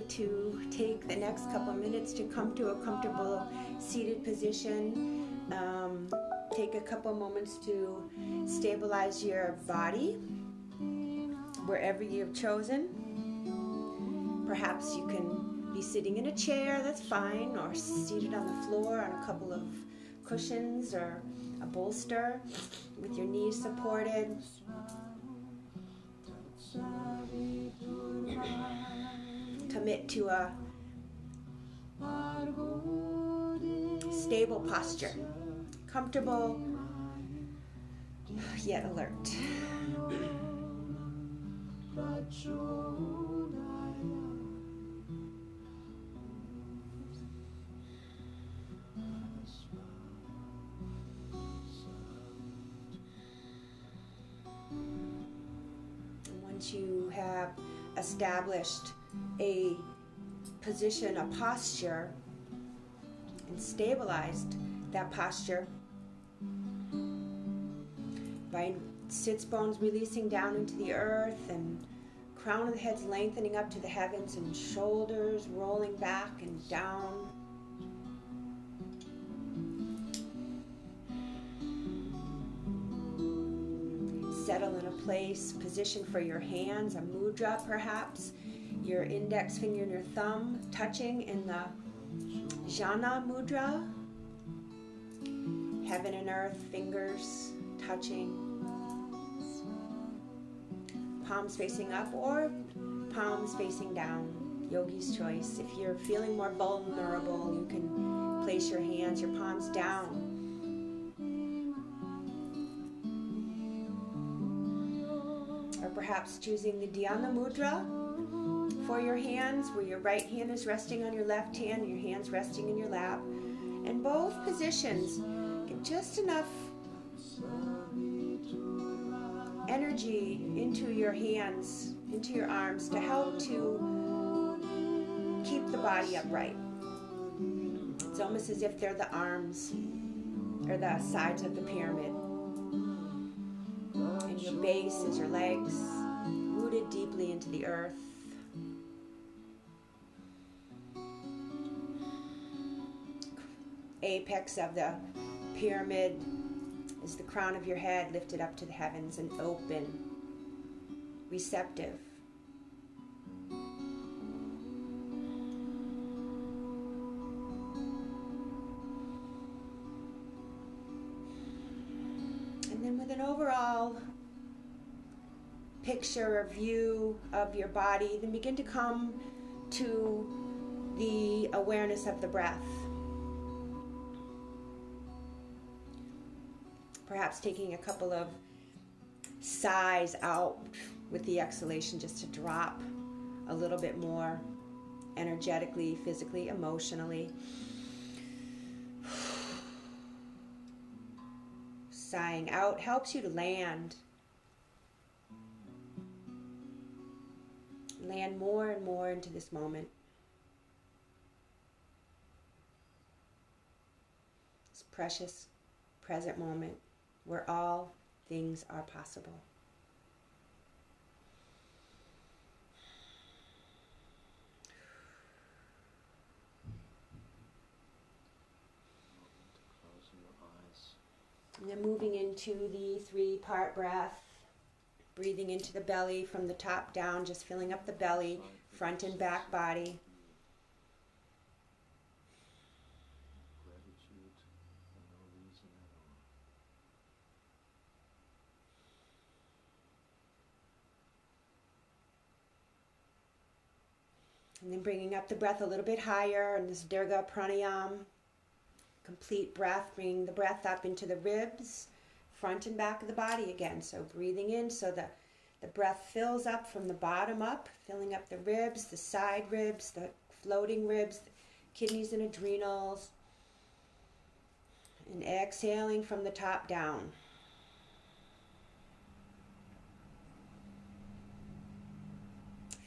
To take the next couple minutes to come to a comfortable seated position. Take a couple moments to stabilize your body wherever you've chosen. Perhaps you can be sitting in a chair, that's fine, or seated on the floor on a couple of cushions or a bolster with your knees supported. Commit to a stable posture, comfortable yet alert. And once you have established a position, a posture, and stabilized that posture by sits bones releasing down into the earth and crown of the head's lengthening up to the heavens and shoulders rolling back and down. Settle in a place, position for your hands, a mudra perhaps. Your index finger and your thumb touching in the Jhana mudra. Heaven and earth, fingers touching. Palms facing up or palms facing down. Yogi's choice. If you're feeling more vulnerable, you can place your hands, your palms down. Or perhaps choosing the Dhyana mudra for your hands, where your right hand is resting on your left hand and your hands resting in your lap. And both positions get just enough energy into your hands, into your arms, to help to keep the body upright. It's almost as if they're the arms or the sides of the pyramid. And your base is your legs, rooted deeply into the earth. Apex of the pyramid is the crown of your head lifted up to the heavens and open, receptive. And then with an overall picture or view of your body, then begin to come to the awareness of the breath. Perhaps taking a couple of sighs out with the exhalation, just to drop a little bit more energetically, physically, emotionally. Sighing out helps you to land. Land more and more into this moment. This precious present moment where all things are possible. And then moving into the 3-part breath, breathing into the belly from the top down, just filling up the belly, front and back body. And then bringing up the breath a little bit higher in this Dirga Pranayam. Complete breath, bringing the breath up into the ribs, front and back of the body again. So breathing in so that the breath fills up from the bottom up, filling up the ribs, the side ribs, the floating ribs, the kidneys and adrenals. And exhaling from the top down.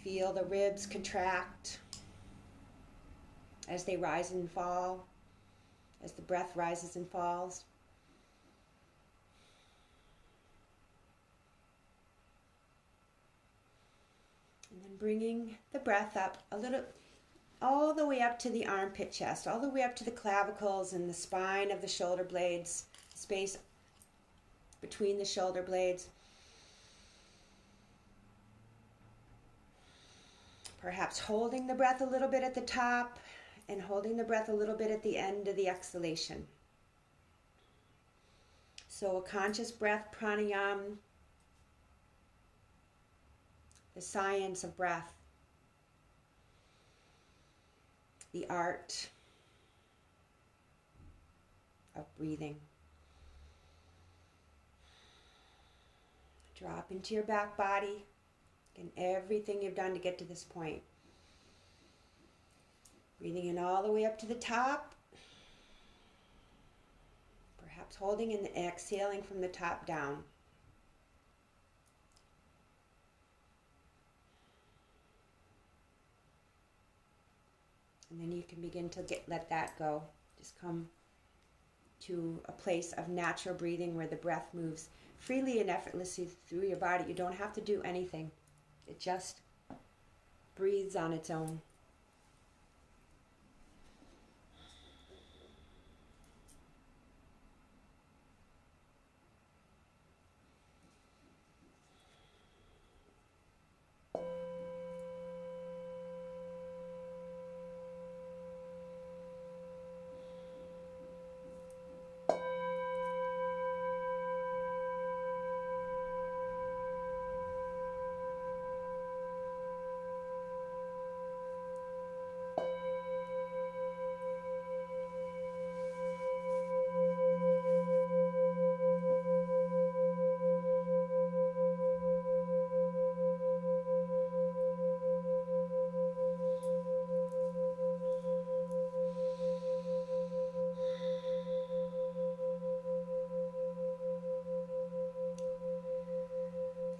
Feel the ribs contract as they rise and fall, as the breath rises and falls. And then bringing the breath up a little, all the way up to the armpit chest, all the way up to the clavicles and the spine of the shoulder blades, space between the shoulder blades. Perhaps holding the breath a little bit at the top and holding the breath a little bit at the end of the exhalation. So a conscious breath, pranayam, the science of breath, the art of breathing. Drop into your back body and everything you've done to get to this point. Breathing in all the way up to the top. Perhaps holding and exhaling from the top down. And then you can begin to let that go. Just come to a place of natural breathing where the breath moves freely and effortlessly through your body. You don't have to do anything. It just breathes on its own.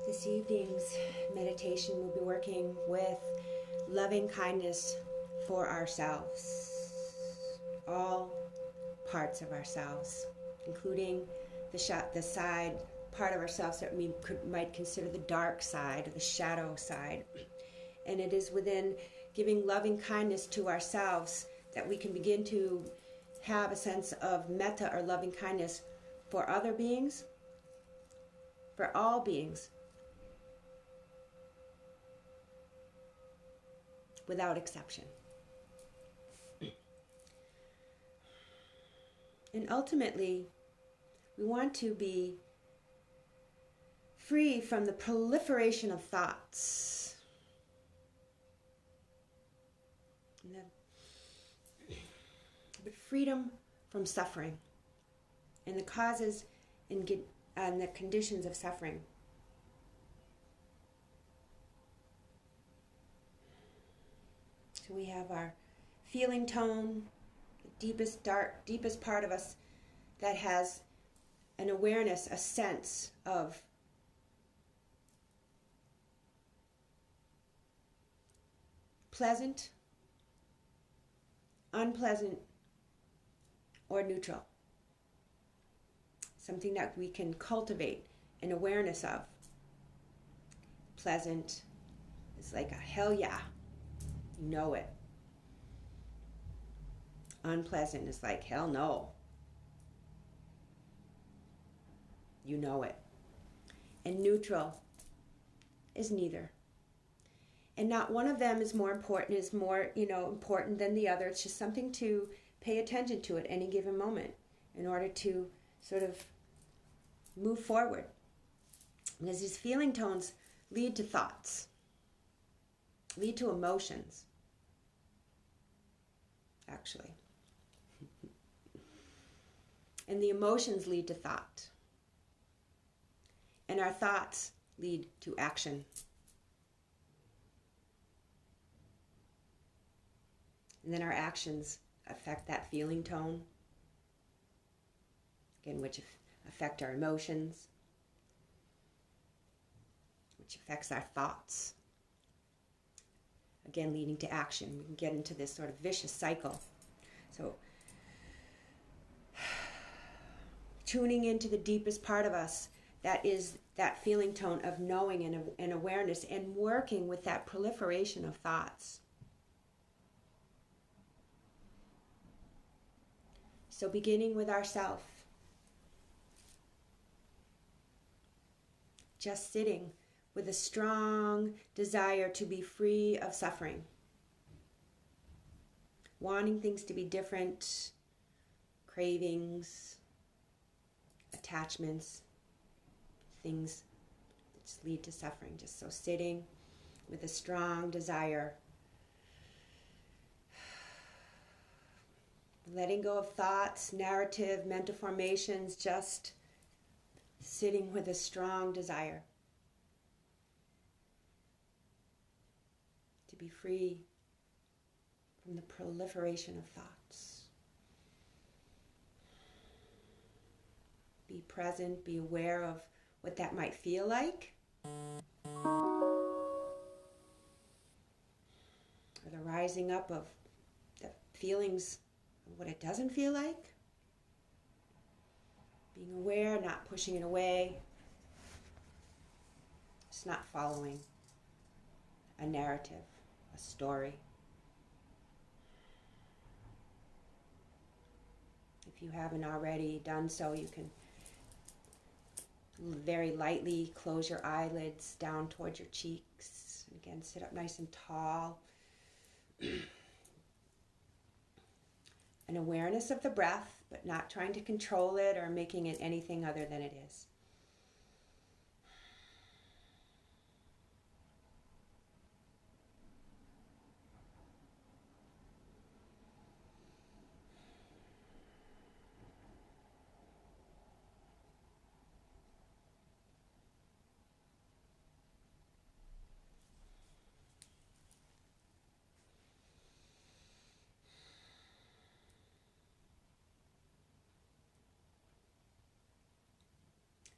This evening's meditation will be working with loving kindness for ourselves, all parts of ourselves, including the side part of ourselves that we might consider the dark side or the shadow side. And it is within giving loving kindness to ourselves that we can begin to have a sense of metta or loving kindness for other beings, for all beings, without exception. And ultimately, we want to be free from the proliferation of thoughts. But freedom from suffering and the causes and the conditions of suffering. So we have our feeling tone, the deepest part of us that has an awareness, a sense of pleasant, unpleasant, or neutral. something that we can cultivate an awareness of. Pleasant is like a hell yeah, you know it. Unpleasant is like hell no, you know it. And neutral is neither. And not one of them is more important, important than the other. It's just something to pay attention to at any given moment in order to sort of move forward. Because these feeling tones lead to thoughts, lead to emotions, actually. And the emotions lead to thought. And our thoughts lead to action. And then our actions affect that feeling tone, again, which affect our emotions, which affects our thoughts, again, leading to action. We can get into this sort of vicious cycle. So, tuning into the deepest part of us, that is that feeling tone of knowing and awareness, and working with that proliferation of thoughts. So beginning with ourself, just sitting with a strong desire to be free of suffering, wanting things to be different, cravings, attachments, things that lead to suffering. Just so sitting with a strong desire, letting go of thoughts, narrative, mental formations, just sitting with a strong desire to be free from the proliferation of thoughts. Be present, be aware of what that might feel like, or the rising up of the feelings, what it doesn't feel like. Being aware, not pushing it away. Just not following a narrative, a story. If you haven't already done so, you can very lightly close your eyelids down towards your cheeks. Again, sit up nice and tall. An awareness of the breath, but not trying to control it or making it anything other than it is.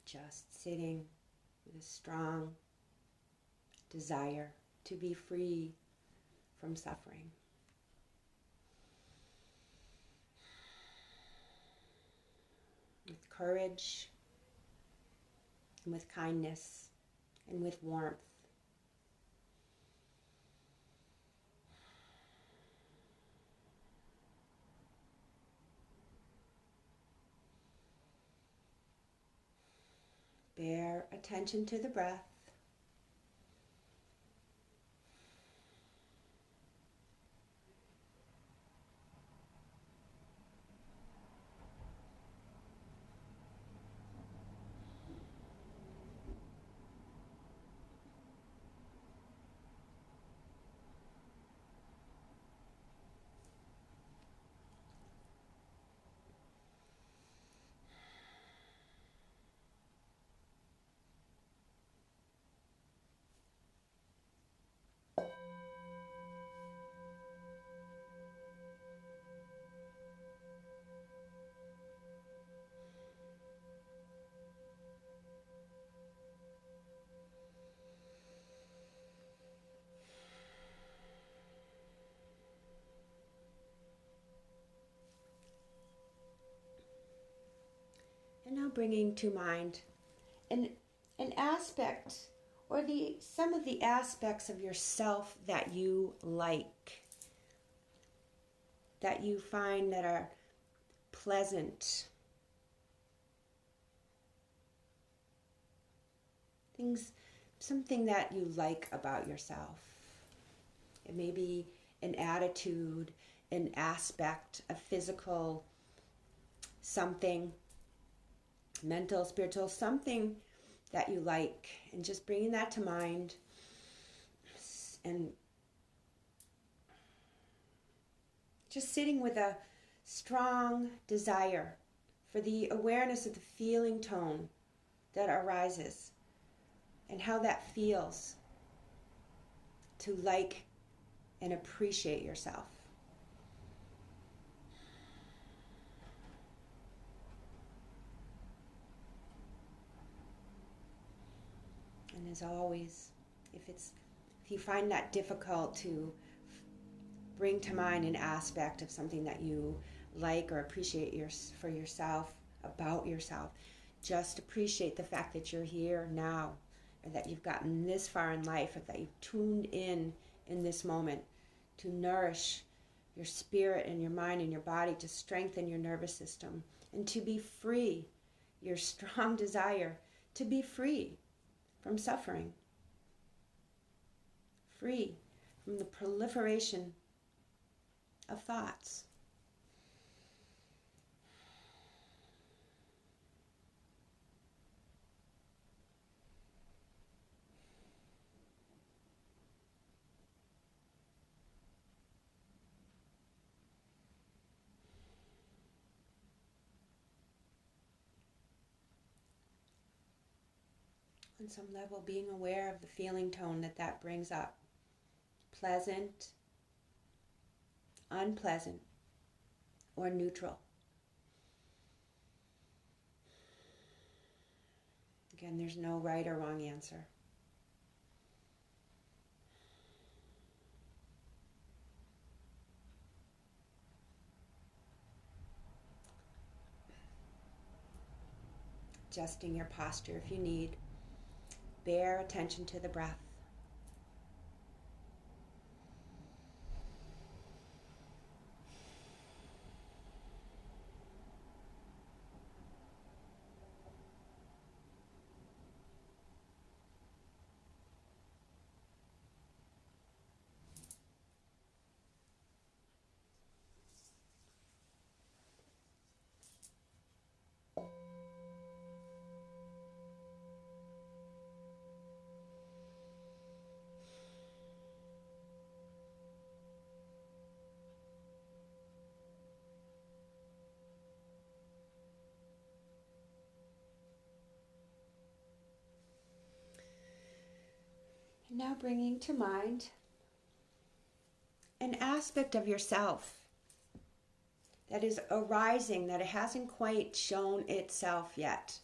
Just sitting with a strong desire to be free from suffering. With courage, and with kindness, and with warmth. Bear attention to the breath. And now bringing to mind an aspect or some of the aspects of yourself that you like, that you find that are pleasant. Something that you like about yourself. It may be an attitude, an aspect, a physical, something, mental, spiritual, something that you like, and just bringing that to mind and just sitting with a strong desire for the awareness of the feeling tone that arises and how that feels to like and appreciate yourself. And as always, if you find that difficult to bring to mind an aspect of something that you like or appreciate for yourself, about yourself, just appreciate the fact that you're here now, or that you've gotten this far in life, or that you've tuned in this moment to nourish your spirit and your mind and your body, to strengthen your nervous system, and to be free, your strong desire to be free from suffering, free from the proliferation of thoughts. On some level, being aware of the feeling tone that brings up. Pleasant, unpleasant, or neutral. Again, there's no right or wrong answer. Adjusting your posture if you need. Bear attention to the breath. Now bringing to mind an aspect of yourself that is arising, that it hasn't quite shown itself yet.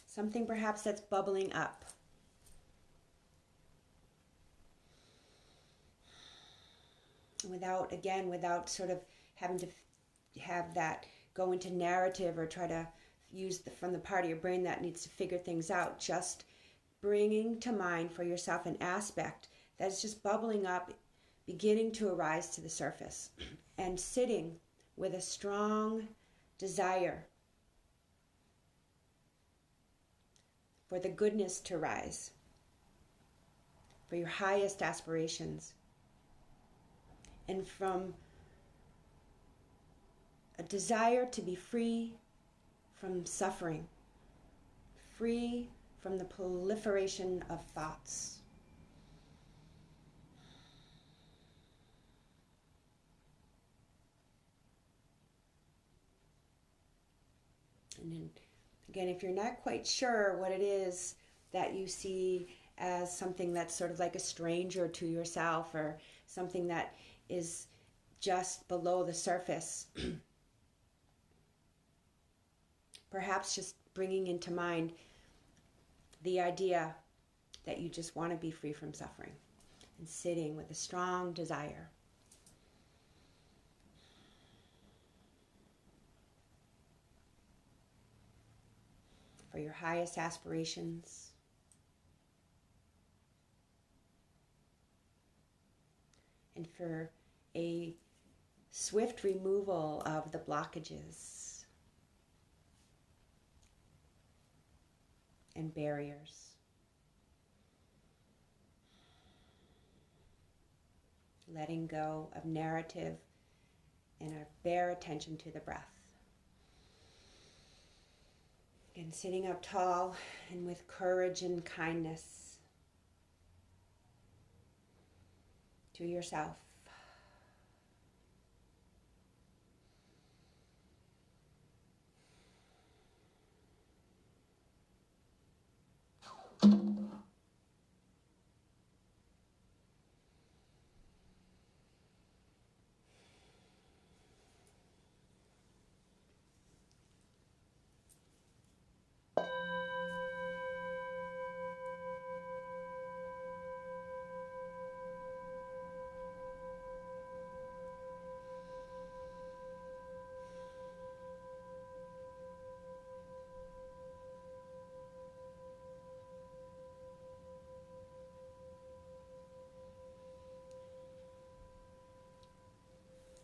Something perhaps that's bubbling up. Without sort of having to have that go into narrative or try to use from the part of your brain that needs to figure things out, just bringing to mind for yourself an aspect that's just bubbling up, beginning to arise to the surface, and sitting with a strong desire for the goodness to rise, for your highest aspirations, and from a desire to be free from suffering, free from the proliferation of thoughts. And then, again, if you're not quite sure what it is that you see as something that's sort of like a stranger to yourself, or something that is just below the surface, perhaps just bringing into mind the idea that you just want to be free from suffering, and sitting with a strong desire. for your highest aspirations. And for a swift removal of the blockages and barriers. Letting go of narrative and our bare attention to the breath. Again, sitting up tall and with courage and kindness to yourself.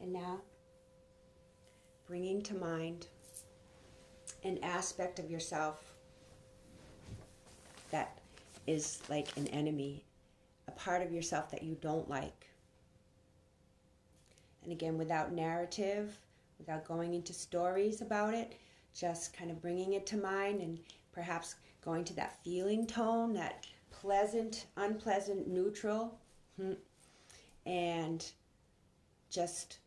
And now, bringing to mind an aspect of yourself that is like an enemy, a part of yourself that you don't like. And again, without narrative, without going into stories about it, just kind of bringing it to mind and perhaps going to that feeling tone, that pleasant, unpleasant, neutral, and just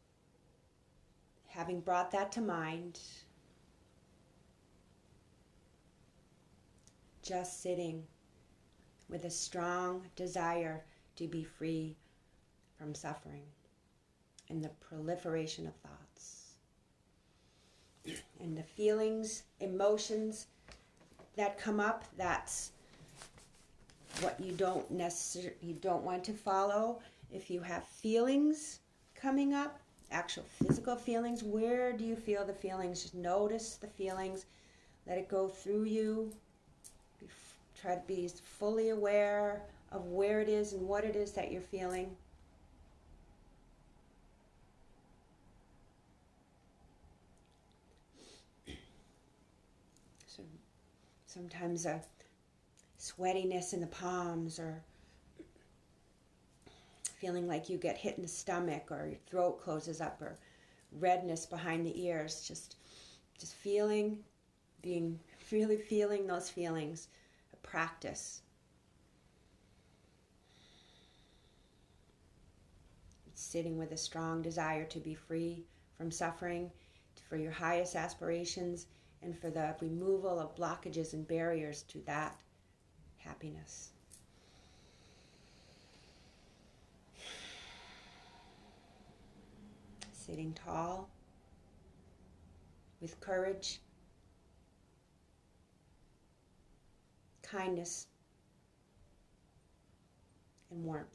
having brought that to mind, just sitting with a strong desire to be free from suffering and the proliferation of thoughts. And the feelings, emotions that come up, that's what you don't want to follow. If you have feelings coming up, actual physical feelings, where do you feel the feelings? Just notice the feelings, let it go through you. Try to be fully aware of where it is and what it is that you're feeling. So sometimes a sweatiness in the palms, or feeling like you get hit in the stomach, or your throat closes up, or redness behind the ears. Just feeling, really feeling those feelings. A practice. Sitting with a strong desire to be free from suffering, for your highest aspirations, and for the removal of blockages and barriers to that happiness. Sitting tall, with courage, kindness, and warmth.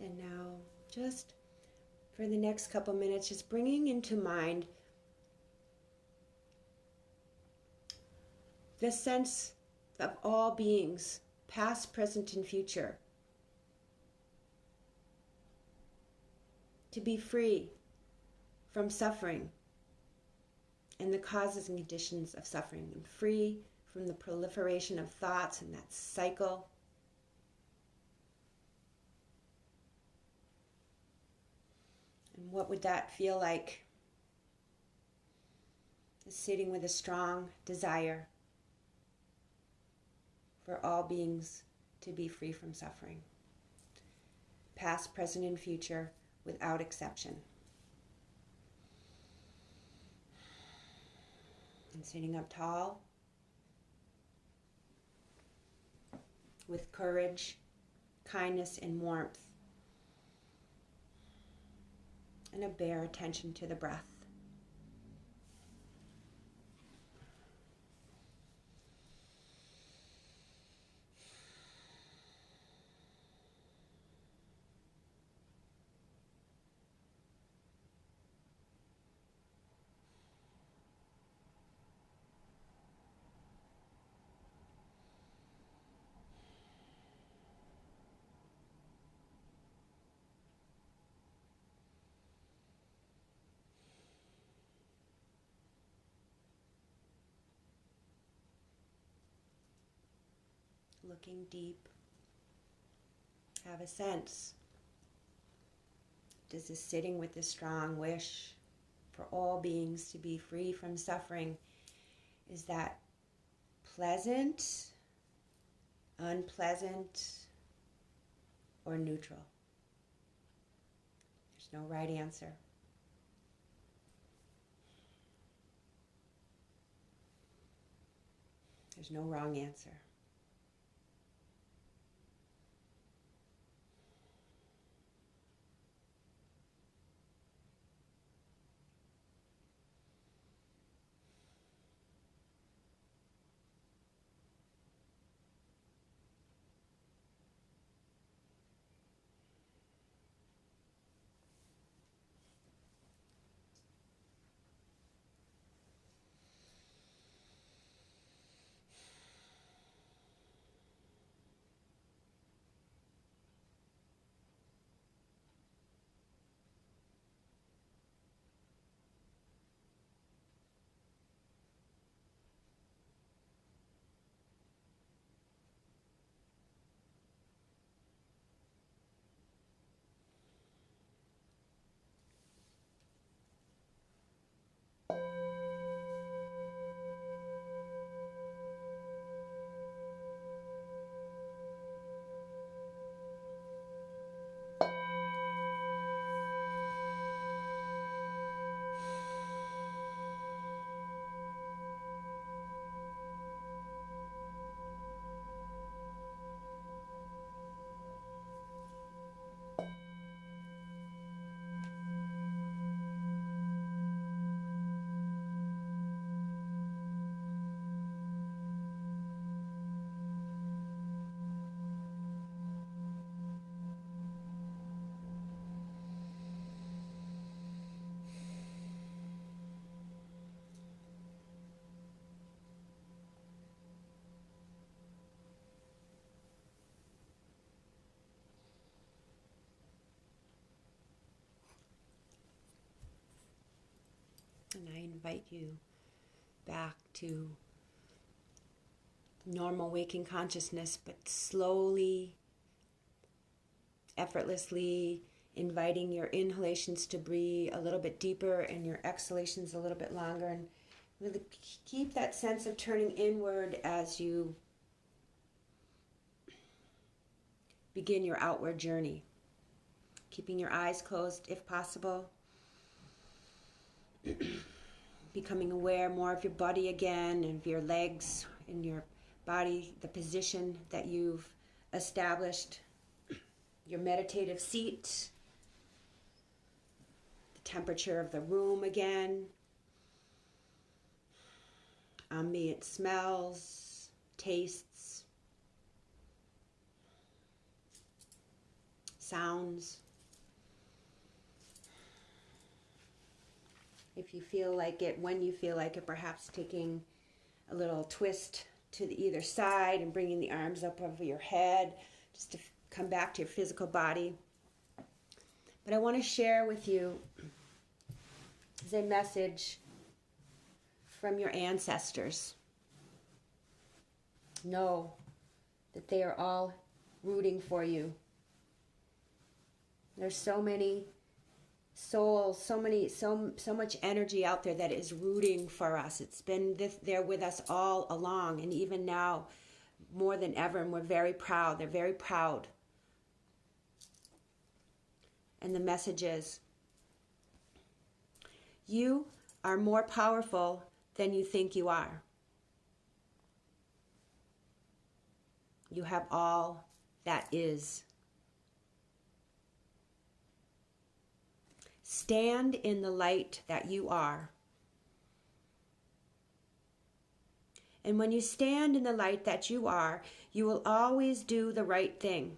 And now, just for the next couple minutes, just bringing into mind the sense of all beings, past, present, and future, to be free from suffering and the causes and conditions of suffering, and free from the proliferation of thoughts and that cycle. And what would that feel like? Sitting with a strong desire for all beings to be free from suffering, past, present, and future, without exception. And sitting up tall, with courage, kindness, and warmth, and a bare attention to the breath. Looking deep, have a sense. Does this sitting with this strong wish for all beings to be free from suffering, is that pleasant, unpleasant, or neutral? There's no right answer. There's no wrong answer. And I invite you back to normal waking consciousness, but slowly, effortlessly inviting your inhalations to breathe a little bit deeper and your exhalations a little bit longer. And really keep that sense of turning inward as you begin your outward journey. Keeping your eyes closed if possible. Becoming aware more of your body again, and of your legs and your body, the position that you've established, your meditative seat, the temperature of the room again, ambient smells, tastes, sounds. If you feel like it, when you feel like it, perhaps taking a little twist to the either side and bringing the arms up over your head just to come back to your physical body. But I want to share with you is a message from your ancestors. Know that they are all rooting for you. There's so many souls, so much energy out there that is rooting for us. It's been there with us all along, and even now, more than ever, and we're very proud. They're very proud. And the message is, you are more powerful than you think you are. You have all that is. Stand in the light that you are. And when you stand in the light that you are, you will always do the right thing.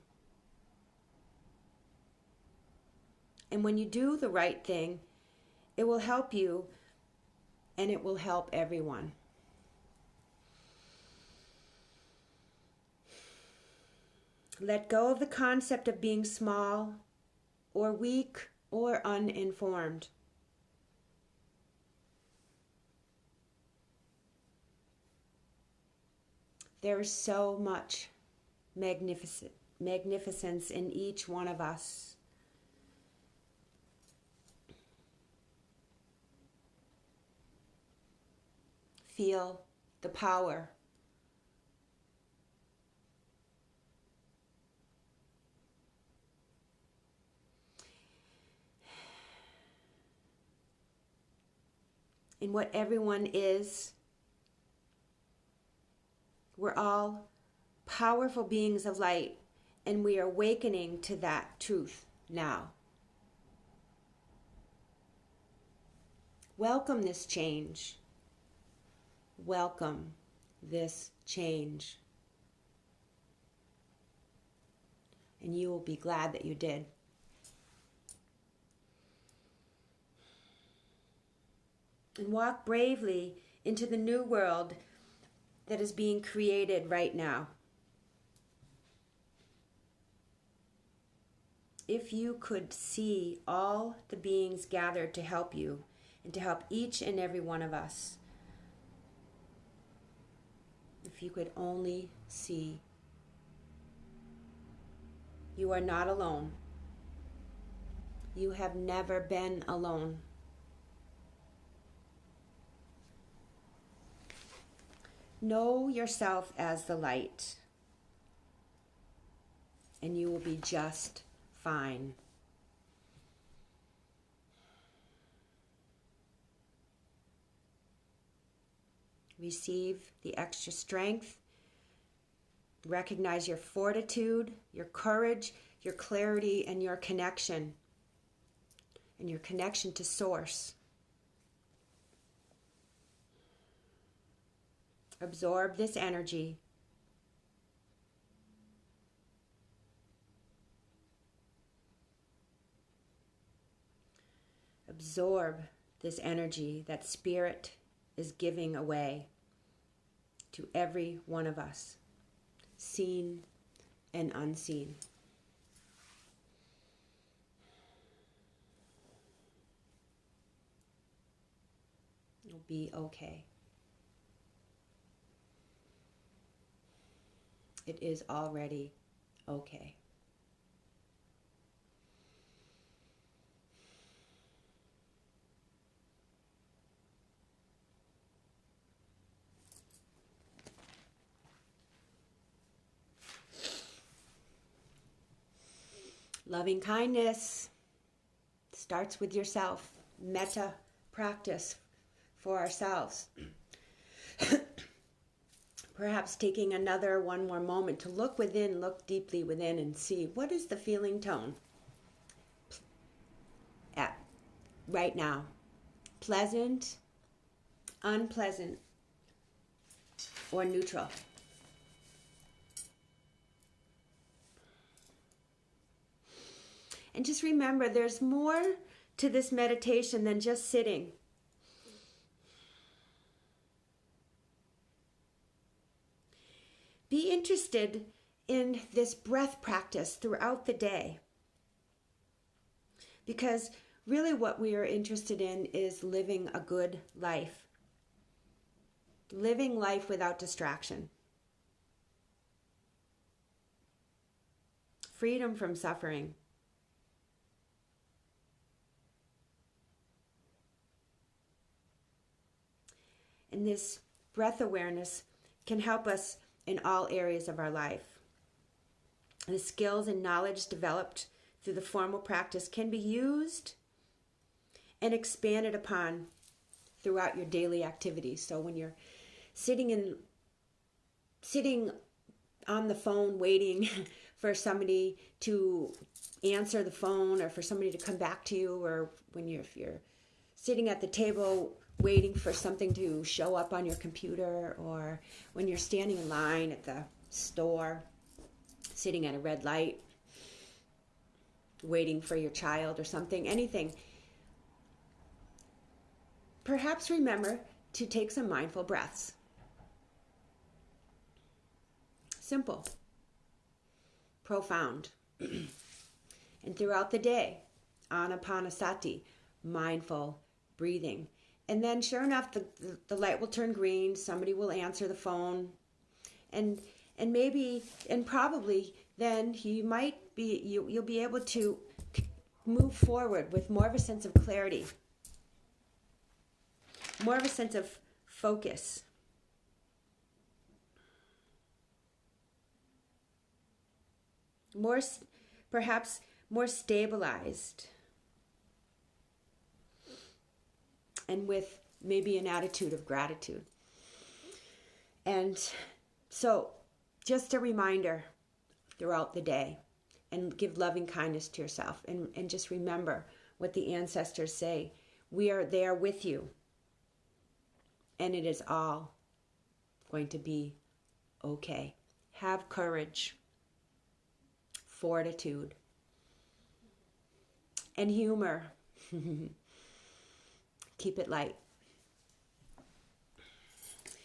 And when you do the right thing, it will help you and it will help everyone. Let go of the concept of being small or weak or uninformed. There is so much magnificence in each one of us. Feel the power. In what everyone is. We're all powerful beings of light, and we are awakening to that truth now. Welcome this change. Welcome this change. And you will be glad that you did. And walk bravely into the new world that is being created right now. If you could see all the beings gathered to help you and to help each and every one of us, if you could only see, you are not alone. You have never been alone. Know yourself as the light, and you will be just fine. Receive the extra strength. Recognize your fortitude, your courage, your clarity, and your connection to Source. Absorb this energy. Absorb this energy that Spirit is giving away to every one of us, seen and unseen. You'll be okay. It is already okay. Loving kindness starts with yourself. Metta practice for ourselves. Perhaps taking one more moment to look within, look deeply within and see what is the feeling tone at right now. Pleasant, unpleasant, or neutral. And just remember, there's more to this meditation than just sitting. Be interested in this breath practice throughout the day. Because really what we are interested in is living a good life. Living life without distraction. freedom from suffering. And this breath awareness can help us in all areas of our life. The skills and knowledge developed through the formal practice can be used and expanded upon throughout your daily activities. So when you're sitting on the phone waiting for somebody to answer the phone or for somebody to come back to you, or if you're sitting at the table waiting for something to show up on your computer, or when you're standing in line at the store, sitting at a red light, waiting for your child or something, anything. Perhaps remember to take some mindful breaths. Simple, profound. And throughout the day, anapanasati, mindful breathing. And then sure enough, the light will turn green, somebody will answer the phone, and maybe, and probably then you'll be able to move forward with more of a sense of clarity, more of a sense of focus. Perhaps more stabilized, and with maybe an attitude of gratitude. And so just a reminder throughout the day, and give loving kindness to yourself, and just remember what the ancestors say. They are with you, and it is all going to be okay. Have courage, fortitude, and humor. Keep it light.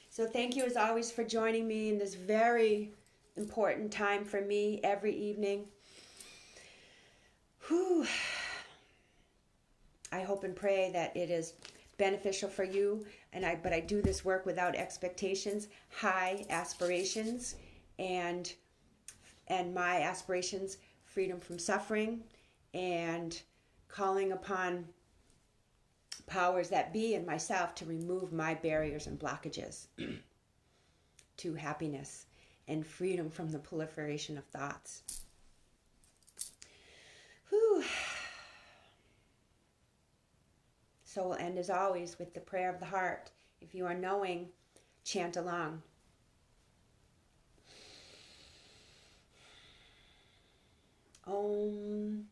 So thank you as always for joining me in this very important time for me every evening. Whew. I hope and pray that it is beneficial for you, but I do this work without expectations, high aspirations, and my aspirations, freedom from suffering, and calling upon powers that be and myself to remove my barriers and blockages to happiness and freedom from the proliferation of thoughts. Whew. So we'll end as always with the prayer of the heart. If you are knowing, chant along. Om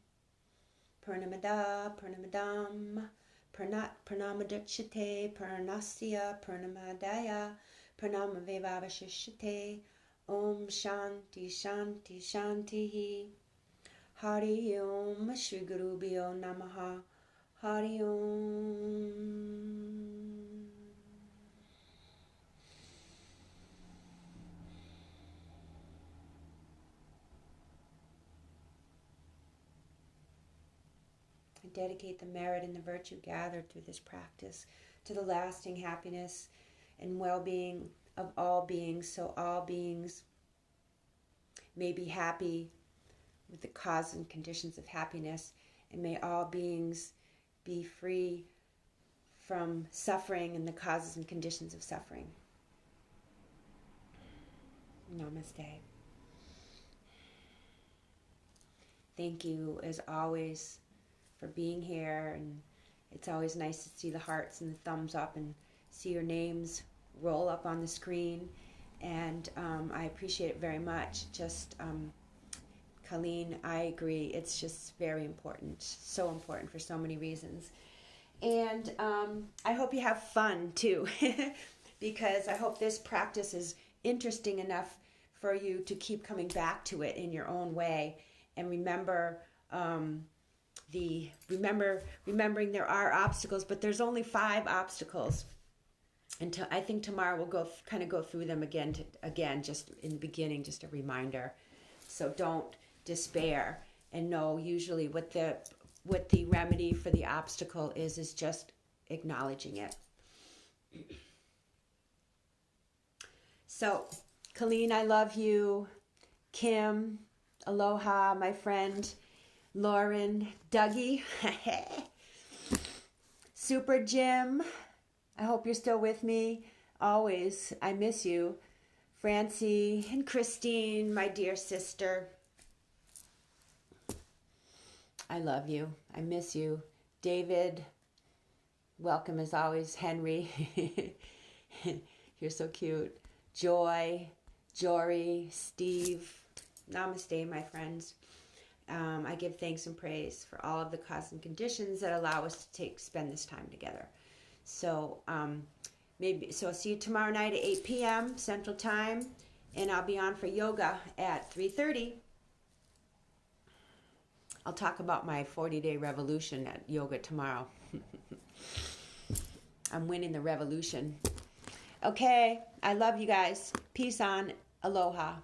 Purnamada Purnamadam Purnamadakshate Purnasya Purnamadaya Purnamavevavashishate. Om Shanti Shanti Shanti. Hari Om Shri Gurubhyo Namaha. Hari Om. I dedicate the merit and the virtue gathered through this practice to the lasting happiness and well-being of all beings, so all beings may be happy with the cause and conditions of happiness, and may all beings be free from suffering and the causes and conditions of suffering. Namaste. Thank you, as always, for being here, and it's always nice to see the hearts and the thumbs up and see your names roll up on the screen, and I appreciate it very much. Just Colleen, I agree, it's just very important, so important for so many reasons. And I hope you have fun too, because I hope this practice is interesting enough for you to keep coming back to it in your own way, and remembering there are obstacles, but there's only 5 obstacles. And I think tomorrow we'll go through them again, just in the beginning, just a reminder. So don't despair, and know usually what the remedy for the obstacle is just acknowledging it. So, Colleen, I love you. Kim, Aloha, my friend Lauren, Dougie, Super Jim. I hope you're still with me. Always, I miss you. Francie and Christine, my dear sister. I love you. I miss you. David, welcome as always. Henry, you're so cute. Joy, Jory, Steve. Namaste, my friends. I give thanks and praise for all of the cosmic conditions that allow us to spend this time together. So I'll see you tomorrow night at 8 p.m. Central Time, and I'll be on for yoga at 3:30. I'll talk about my 40-day revolution at yoga tomorrow. I'm winning the revolution. Okay, I love you guys. Peace on. Aloha.